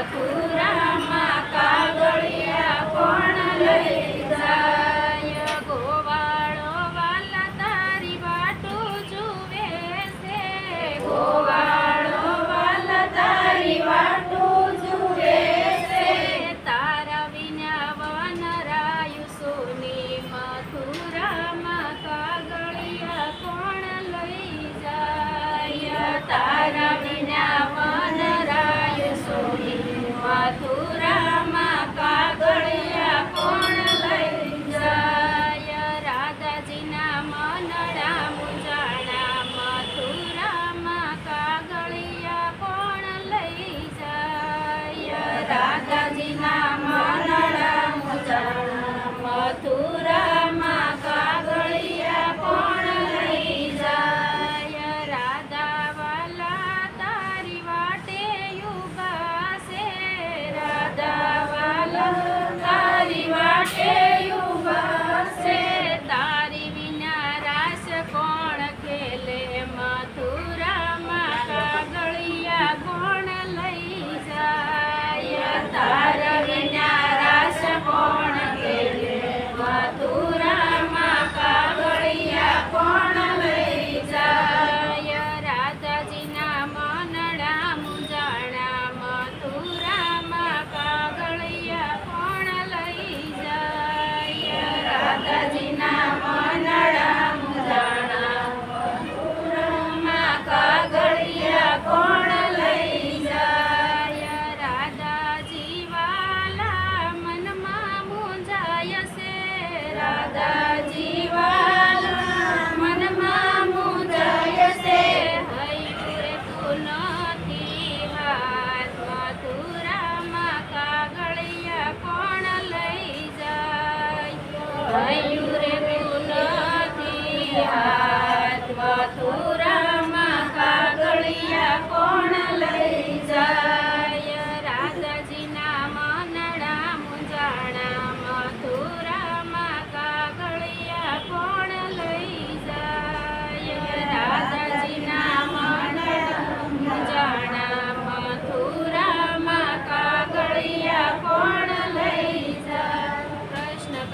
મથુરામાં કાગળિયા કોણ લઈ જાય? ગોવાળો વાલા તારી વાટું જુએ છે, ગોવાળો વાલા તારી વાટું જુએ છે. તારા વિના વનરાયું સોની મથુરામાં કાગળિયા કોણ લઈ જાય? તારા વિના વનરાયું સોની મથુરામાં કાગળિયા કોણ લઈ જાય? રાધાજીના મનડા મુંજાણા મથુરામાં કાગળિયા કોણ લઈ જાય? રાધાજીના મનડા મુંજાણા મથુરામાં કાગળિયા કોણ લઈ જાય? રાધા વાલા તારી વાટે ઉભા છે, રાધા વાલા તારી વાટે ઉભા છે. તારી વિના રાસ કોણ ખેલે? મથુરામાં કાગળિયા કોણ લઈ જાય? તારા વિના રાસ કોણ ખેલે? મથુરામાં કાગળિયા કોણ લઈ જાય? રાધાજીના મનડા મુંજાણા મથુરામાં કાગળિયા કોણ લઈ જાય? રાધાજીના મનડા મુંજાણા મથુરામાં કાગળિયા કોણ લઈ જાય? રાધાજી વાલા મનમાં મૂંઝાય છે, રાધાજી વાલા મનમાં મૂંઝાય છે. હૈયું રે તું નથી હાથ, મથુરામાં કાગળિયા કોણ લઈ જાય? હૈયું રે તું નથી હાથ, મથુરામાં કાગળિયા કોણ